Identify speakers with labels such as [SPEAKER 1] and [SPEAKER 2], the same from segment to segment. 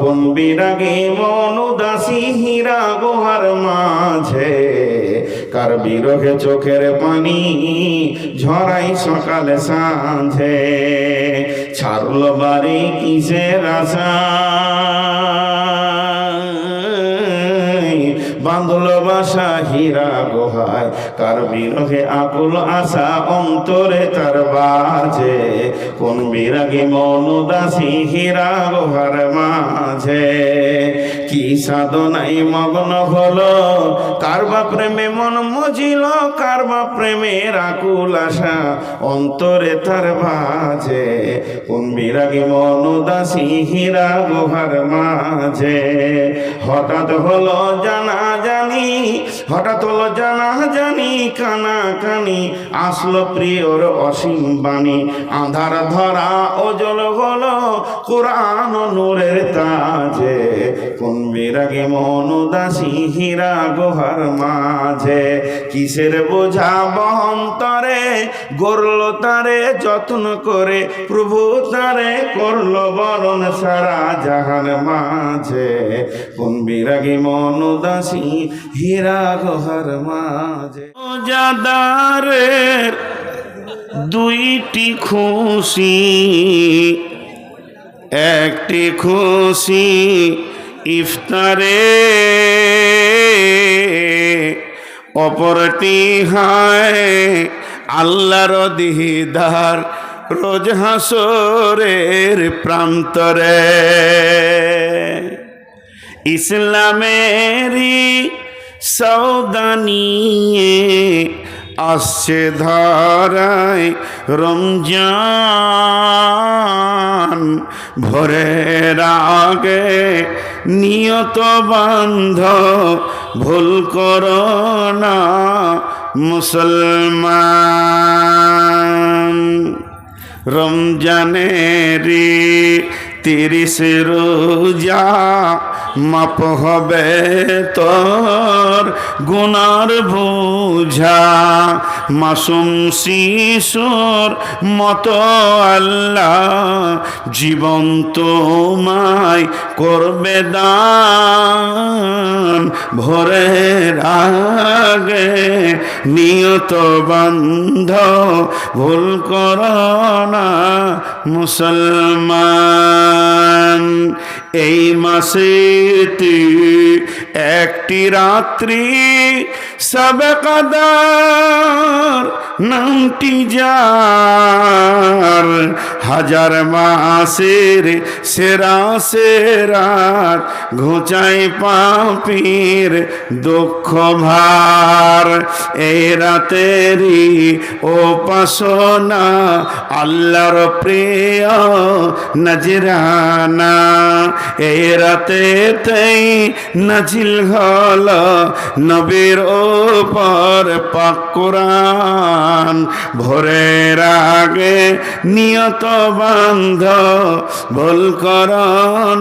[SPEAKER 1] কোন বিরাগে মন উদাসী হীরা গুহার মাঝে, কার বিরহে চোখের পানি ঝরাই সকালে সাঁঝে। ছাড়ল বাড়ি কিসের আশা, বাঁধল বাসা হীরা গুহায়, কার বিরহে আকুল আশা অন্তরে তার বাজে। কোন বিরাগী মন উদাসী হীরা গুহার মাঝে, কি সাধনাই মগ্ন হলো, কারবা প্রেমে মন মজিল, কারবা প্রেমের আকুল আশা অন্তরে তার বাজে। কোন বিরাগী মন উদাসী হীরা গুহার মাঝে। হঠাৎ হলো জানা জানি, হঠাৎ হলো জানা জানি, কানা কানি আসলো প্রিয়র অসীম বাণী। আধার ধরা ওজল হলো কোরআন নূরের তাজে। কোন বিরাগে মন উদাসী হীরা গুহার মাঝে, কিসের বোঝা বহন্তরে গড়ল তারে যত্ন করে, প্রভু তারে করলো বরণ সারা জাহান মাঝে। কোন বিরাগী মন উদাসী হীরা গুহার মাঝে। রোজাদারের দুইটি খুশি, একটি খুশি ইফতারে, অপরটি হয় আল্লাহর দিদার রোজ হাসরের প্রান্তরে। ইসলামেরই সওদা নিয়ে আসছে ধরায় রমজান, ভোরের আগে নিয়ত বান্ধ ভুল করো না মুসলমান। রমজানেরই 30 রোজা মাপ হবে তোর গুনার বোঝা, মাসুম শিশুর মতো আল্লাহ জীবন তোমায় করবে দান। ভোরের আগে নিয়ত বান্ধ ভুল করো না মুসলমান। এই মাসেতে একটি রাত্রি সবে কদর নামটি যার, হাজার মাসের সেরা সেরাত ঘুচাই পাপীর দুঃখ ভার। এই রাতেরই উপাসনা আল্লাহর প্রিয় নজরানা, এই রাতেতেই নাজিল হল নবীর ওপর পাক কোরআন। ভোরের আগে নিয়ত বান্ধ ভুল করো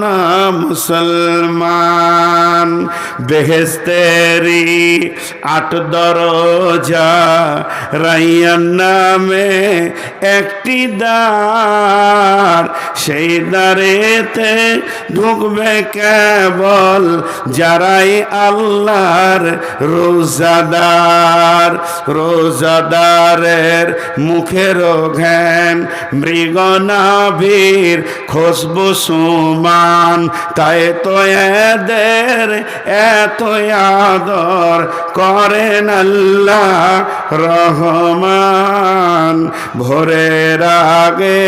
[SPEAKER 1] না মুসলমান। বেহেশতেরি 8 দরজা, রাইয়ান নামে একটি দ্বার, সেই দ্বারেতে ঢুকবে কেবল যারাই আল্লাহর রোজাদার। রোজাদারের মুখের ঘ্যান মৃগনাভির খুশবু সুমান, তাই তো এদের এত আদর করেন আল্লাহ রহমান। ভোরের আগে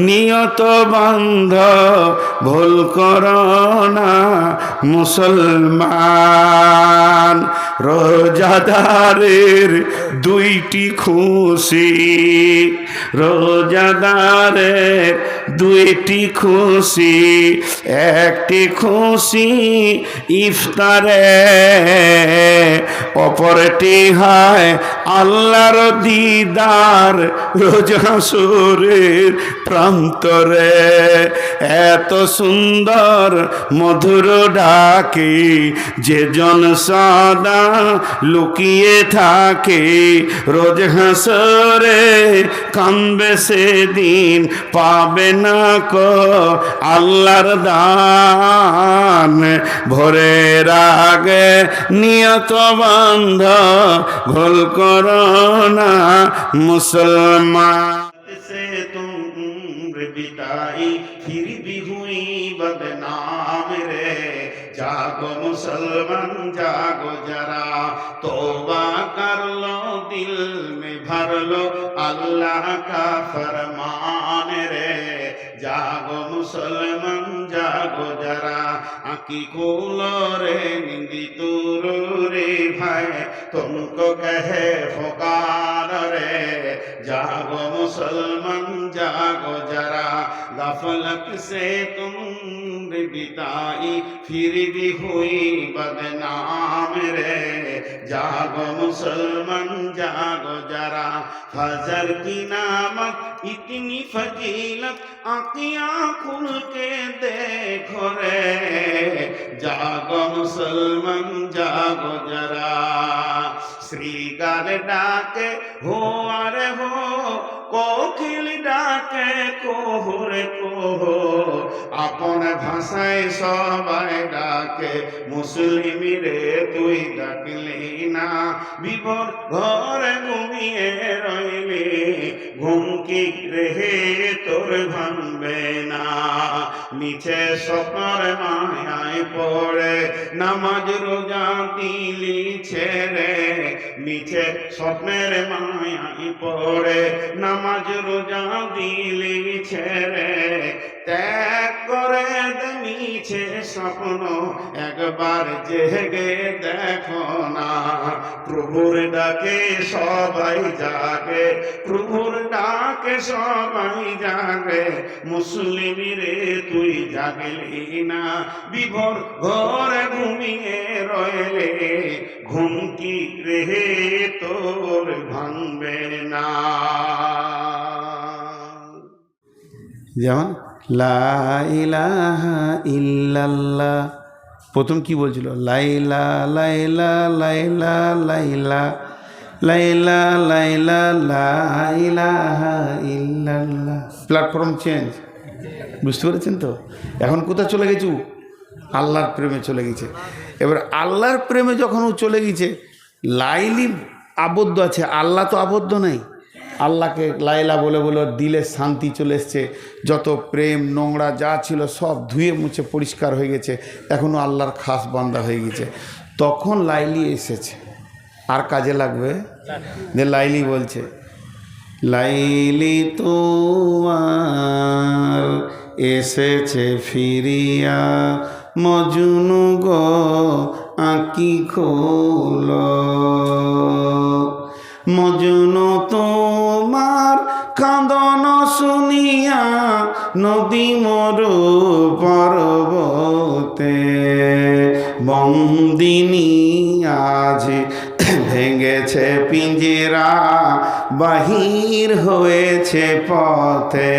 [SPEAKER 1] নিয়ত বান্ধ ভুল করো না মুসলমান। রোজাদারের দুইটি খুশি, রোজাদারের দুইটি খুশি, একটি খুশি ইফতারে, অপরটি হয় আল্লাহর দিদার রোজ হাসরের প্রান্তরে। এত সুন্দর মধুর ডাকে যে জন সদা লুকিয়ে থাকে রোজ হাসরে, কাঁদবে সেদিন পাবে না কো আল্লাহর দান। ভোরের আগে নিয়ত বন্ধ ভুল করো না মুসলমান। से तुम बिताई फिर भी हुई बदनाम रे, जागो मुसलमान जागो जरा, तौबा कर लो दिल में भर लो अल्लाह का फरमान रे, जागो मुसलमान जागो जरा, आँखी खोलो रे नींदी तूरो रे भाई, तुमको कहे पुकार रे, जागो मुसलमान जागो जरा, गफलत से तुम बिताई फिर भी हुई बदनाम रे, जागो मुसलमान जागो जरा, फजर की नामक इतनी फजीलत आँखियाँ खुल के देखो रे, जागो मुसलमान जागो जरा। श्रीगाल डाके हो अरे हो, कोकिल डाके कोहरे कोहो, अपन भाषाয় সবাই ডাকে মুসলিম রে তুই ডাকলি না, বিভোর ঘরে ঘুমিয়ে রইলি, ঘুম কি রেহে তোর ভাঙবে না, মিছে স্বপ্নের মায়ায় পড়ে নামাজ রোজা দিলি ছেড়ে, মিছে স্বপ্নের মায়ায় পড়ে নামাজ রোজা দিলি ছেড়ে, ত্যাগ করে দে মিছে স্বপ্ন একবার জেগে দেখো না, প্রভুর ডাকে সবাই জাগে, প্রভুর ডাকে সবাই জাগে, মুসলিম রে তুই জাগলি না, বিভোর ঘরে ঘুমিয়ে রইলে, ঘুম কি রে তোর ভাঙবে না। যেমন লা ইলাহা ইল্লাল্লাহ, প্রথম কি বলছিল? লাইলা লাইলা লাইলা লাইলা লাইলা লাইলা লা ইলাহা ইল্লাল্লাহ। প্ল্যাটফর্ম চেঞ্জ, বুঝতে পেরেছেন তো? এখন কোথায় চলে গেছু? আল্লাহর প্রেমে চলে গেছে। এবার আল্লাহর প্রেমে যখন ও চলে গেছে, লাইলি আবদ্ধ আছে, আল্লাহ তো আবদ্ধ নেই। আল্লাহকে লাইলা বলে বলে দিলে শান্তি চলে এসছে, যত প্রেম নোংরা যা ছিল সব ধুয়ে মুছে পরিষ্কার হয়ে গেছে, এখনও আল্লাহর খাস বান্দা হয়ে গেছে। তখন লাইলি এসেছে, আর কাজে লাগবে যে লাইলি বলছে, লাইলি তোমার এসেছে ফিরিয়া, মজনু গো আঁকি খোলো, মজনু তোমার কাঁদন শুনিয়া নদী মরু পর্বতে, বন্দিনী আজ ভেঙেছে পিঞ্জরা, বাহির হয়েছে পথে,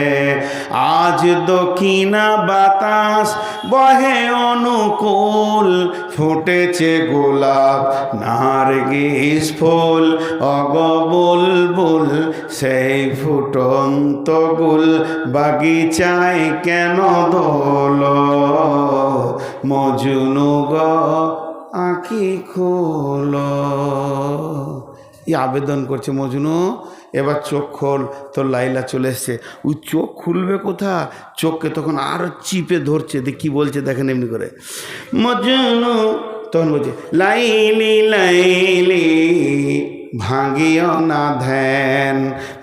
[SPEAKER 1] আজ দক্ষিণা বাতাস বহে অনুকূল, ফুটেছে গোলাপ নারগিস ফুল, অগ বুলবুল সেই ফুটন্ত গুল, বাগিচায় কেন দোল, মজনু গো আঁখি খোলো। এই আবেদন করছে মজনু, এবার চোখ খোল, তোর লাইলা চলে এসছে। ওই চোখ খুলবে কোথা? চোখকে তখন আরো চিপে ধরছে, দেখ কি বলছে দেখেন এমনি করে, মজনু তখন বলছে, লাইলি লাইলি ভাঙিও না ধ্যান,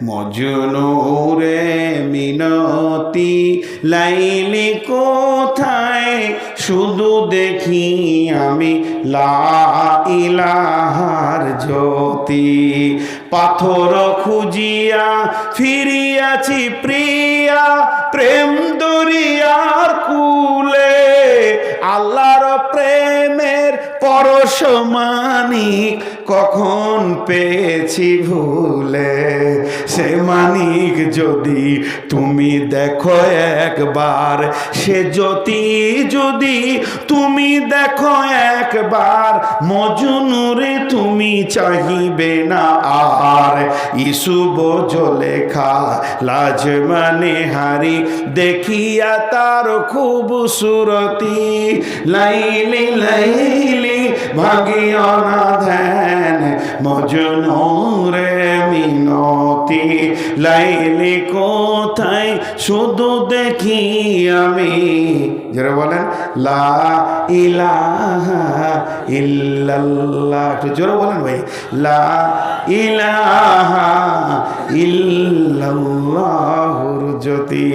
[SPEAKER 1] মজনু রে মিনতি, লাইলি কোথায় শুধু দেখি আমি লা ইলাহার জ্যোতি, পাথর খুঁজিয়া ফিরিয়াছি প্রিয়া, প্রেম দরিয়ার কুলে, আল্লাহর প্রেমের পরশ মানিক কখন পেয়েছি ভুলে, সে মানিক যদি তুমি দেখো একবার, সে জ্যোতি যদি তুমি দেখো একবার, মজনুরে তুমি চাহিবে না আর। ইসুব জলেখা লাজ মানে হারি, দেখিয়া তার খুবসুরতি, লাইলি লাইলি ভাগিও না ধ্যান, মজনুরে মিনতি, লাইলি কোথায় শুধু দেখি আমি। যারা বলেন লা ইলাহা ইল্লাল্লাহ, একটু জোরে বলেন ভাই, লা ইলাহা ইল্লাল্লাহুর জ্যোতি।